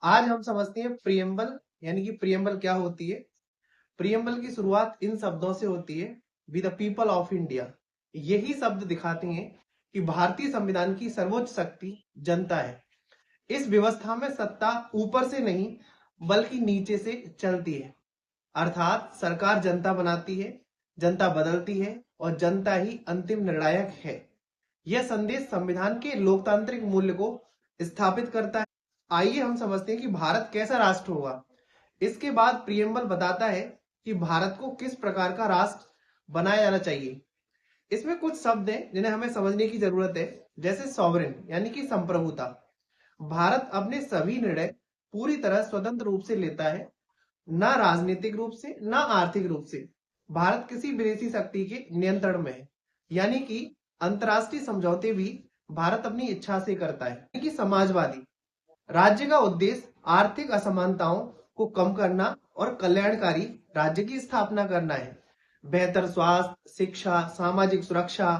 आज हम समझते हैं प्रियम्बल, यानी कि प्रियम्बल क्या होती है। प्रियम्बल की शुरुआत इन शब्दों से होती है, with the people of India. यही शब्द दिखाते हैं कि भारतीय संविधान की सर्वोच्च शक्ति जनता है। इस व्यवस्था में सत्ता ऊपर से नहीं बल्कि नीचे से चलती है, अर्थात सरकार जनता बनाती है, जनता बदलती है और जनता ही अंतिम निर्णायक है। यह संदेश संविधान के लोकतांत्रिक मूल्य को स्थापित करता है। आइए हम समझते हैं कि भारत कैसा राष्ट्र होगा। इसके बाद प्रियम्बल बताता है कि भारत को किस प्रकार का राष्ट्र बनाया जाना चाहिए। इसमें कुछ शब्द हैं जिन्हें हमें समझने की जरूरत है, जैसे सॉवरेन यानी कि संप्रभुता। भारत अपने सभी निर्णय पूरी तरह स्वतंत्र रूप से लेता है, ना राजनीतिक रूप से ना आर्थिक रूप से। भारत किसी विदेशी शक्ति के नियंत्रण में है, यानी कि अंतरराष्ट्रीय समझौते भी भारत अपनी इच्छा से करता है। यानी कि समाजवादी राज्य का उद्देश्य आर्थिक असमानताओं को कम करना और कल्याणकारी राज्य की स्थापना करना है। बेहतर स्वास्थ्य, शिक्षा, सामाजिक सुरक्षा,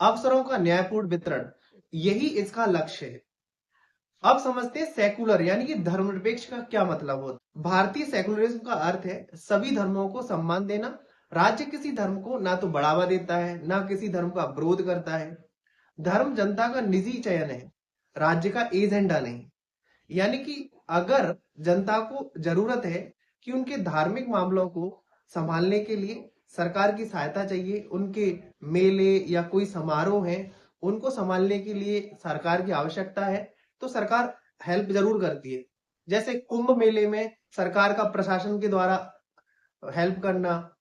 अवसरों का न्यायपूर्ण वितरण, यही इसका लक्ष्य है। अब समझते हैं सेकुलर यानी कि धर्मनिरपेक्ष का क्या मतलब होता है। भारतीय सेकुलरिज्म का अर्थ है सभी धर्मों को सम्मान देना। राज्य किसी धर्म को ना तो बढ़ावा देता है ना किसी धर्म का विरोध करता है। धर्म जनता का निजी चयन है, राज्य का एजेंडा नहीं। यानी कि अगर जनता को जरूरत है कि उनके धार्मिक मामलों को संभालने के लिए सरकार की सहायता चाहिए, उनके मेले या कोई समारोह है उनको संभालने के लिए सरकार की आवश्यकता है, तो सरकार हेल्प जरूर करती है। जैसे कुंभ मेले में सरकार का प्रशासन के द्वारा हेल्प करना,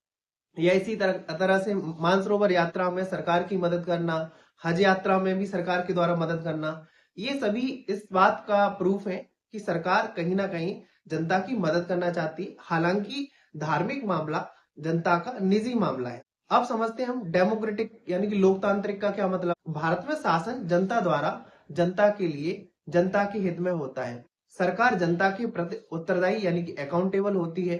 या इसी तरह से मानसरोवर यात्रा में सरकार की मदद करना, हज यात्रा में भी सरकार के द्वारा मदद करना, ये सभी इस बात का प्रूफ है कि सरकार कहीं ना कहीं जनता की मदद करना चाहती है। हालांकि धार्मिक मामला जनता का निजी मामला है। अब समझते हैं हम डेमोक्रेटिक यानी कि लोकतांत्रिक का क्या मतलब। भारत में शासन जनता द्वारा जनता के लिए जनता के हित में होता है। सरकार जनता के प्रति उत्तरदायी यानी कि अकाउंटेबल होती है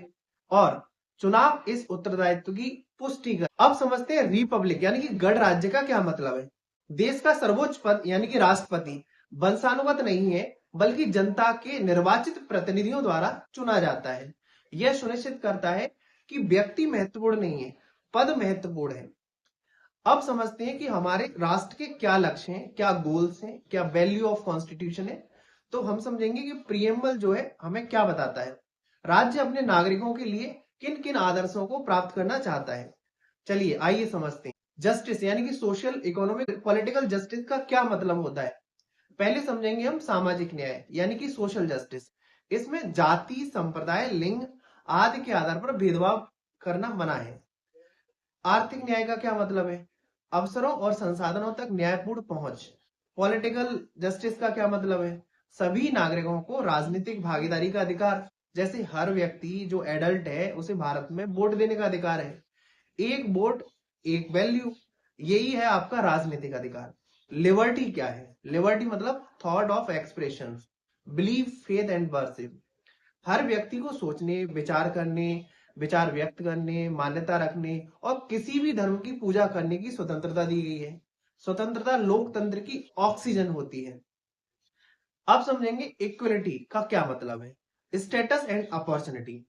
और चुनाव इस उत्तरदायित्व की पुष्टि कर। अब समझते हैं रिपब्लिक यानी कि गणराज्य का क्या मतलब है। देश का सर्वोच्च पद यानी कि राष्ट्रपति वंशानुगत नहीं है बल्कि जनता के निर्वाचित प्रतिनिधियों द्वारा चुना जाता है। यह सुनिश्चित करता है कि व्यक्ति महत्वपूर्ण नहीं है, पद महत्वपूर्ण है। अब समझते हैं कि हमारे राष्ट्र के क्या लक्ष्य हैं, क्या गोल्स हैं, क्या वैल्यू ऑफ कॉन्स्टिट्यूशन है। तो हम समझेंगे कि प्रियम्बल जो है हमें क्या बताता है। राज्य अपने नागरिकों के लिए किन किन आदर्शों को प्राप्त करना चाहता है। चलिए आइए समझते हैं। जस्टिस यानी कि सोशल, इकोनॉमिक, पॉलिटिकल जस्टिस का क्या मतलब होता है। पहले समझेंगे हम सामाजिक न्याय यानी कि सोशल जस्टिस। इसमें जाति, संप्रदाय, लिंग आदि के आधार पर भेदभाव करना मना है। आर्थिक न्याय का क्या मतलब है, अवसरों और संसाधनों तक न्यायपूर्ण पहुंच। पॉलिटिकल जस्टिस का क्या मतलब है, सभी नागरिकों को राजनीतिक भागीदारी का अधिकार। जैसे हर व्यक्ति जो एडल्ट है उसे भारत में वोट देने का अधिकार है। एक वोट एक वैल्यू, यही है आपका राजनीतिक अधिकार। लिबर्टी क्या है, लिबर्टी मतलब thought of expression, belief, faith and worship. हर व्यक्ति को सोचने, विचार करने, विचार व्यक्त करने, मान्यता रखने और किसी भी धर्म की पूजा करने की स्वतंत्रता दी गई है। स्वतंत्रता लोकतंत्र की ऑक्सीजन होती है। अब समझेंगे इक्वलिटी का क्या मतलब है। स्टेटस एंड अपॉर्चुनिटी,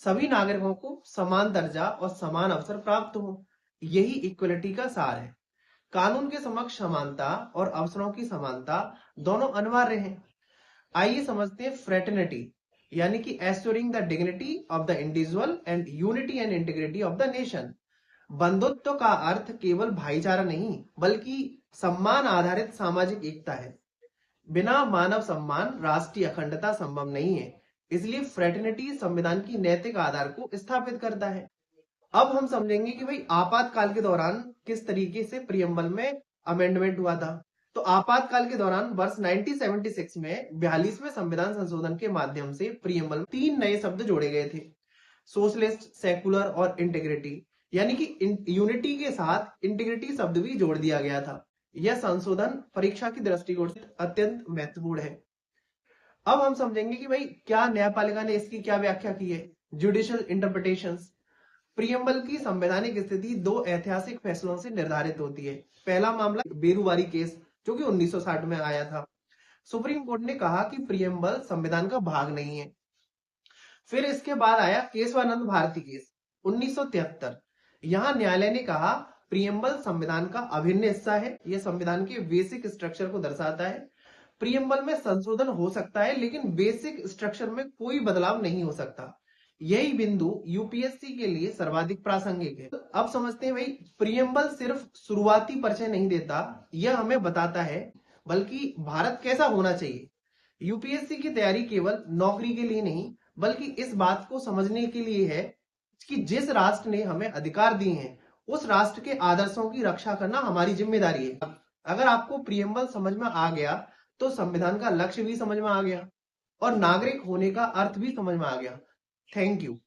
सभी नागरिकों को समान दर्जा और समान अवसर प्राप्त हो, यही इक्वलिटी का सार है। कानून के समक्ष समानता और अवसरों की समानता दोनों अनिवार्य हैं। आइए समझते हैं फ्रेटर्निटी यानी कि assuring the dignity of the individual and unity and integrity of the nation. बंधुत्व का अर्थ केवल भाईचारा नहीं बल्कि सम्मान आधारित सामाजिक एकता है। बिना मानव सम्मान राष्ट्रीय अखंडता संभव नहीं है। इसलिए फ्रेटर्निटी संविधान की नैतिक आधार को स्थापित करता है। अब हम समझेंगे कि भाई आपातकाल के दौरान किस तरीके से प्रियम्बल में अमेंडमेंट हुआ था। तो आपातकाल के दौरान वर्ष 1976 में 42वें संविधान संशोधन के माध्यम से प्रियम्बल में 3 नए शब्द जोड़े गए थे, सोशलिस्ट, सेकुलर और इंटीग्रिटी। यानी कि यूनिटी के साथ इंटीग्रिटी शब्द भी जोड़ दिया गया था। यह संशोधन परीक्षा की दृष्टिकोण से अत्यंत महत्वपूर्ण है। अब हम समझेंगे कि भाई क्या न्यायपालिका ने इसकी क्या व्याख्या की है, जुडिशियल इंटरप्रिटेशंस। प्रियम्बल की संवैधानिक स्थिति 2 ऐतिहासिक फैसलों से निर्धारित होती है। पहला मामला बेरूवारी केस जो कि 1960 में आया था। सुप्रीम कोर्ट ने कहा कि प्रियम्बल संविधान का भाग नहीं है। फिर इसके बाद आया केशवानंद भारती केस 1973। यहां न्यायालय ने कहा प्रियम्बल संविधान का अभिन्न हिस्सा है, यह संविधान के बेसिक स्ट्रक्चर को दर्शाता है। प्रियम्बल में संशोधन हो सकता है लेकिन बेसिक स्ट्रक्चर में कोई बदलाव नहीं हो सकता। यही बिंदु यूपीएससी के लिए सर्वाधिक प्रासंगिक है। अब समझते हैं भाई, प्रियम्बल सिर्फ शुरुआती परिचय नहीं देता, यह हमें बताता है बल्कि भारत कैसा होना चाहिए। यूपीएससी की तैयारी केवल नौकरी के लिए नहीं बल्कि इस बात को समझने के लिए है कि जिस राष्ट्र ने हमें अधिकार दिए हैं उस राष्ट्र के आदर्शों की रक्षा करना हमारी जिम्मेदारी है। अगर आपको प्रियम्बल समझ में आ गया तो संविधान का लक्ष्य भी समझ में आ गया और नागरिक होने का अर्थ भी समझ में आ गया। Thank you.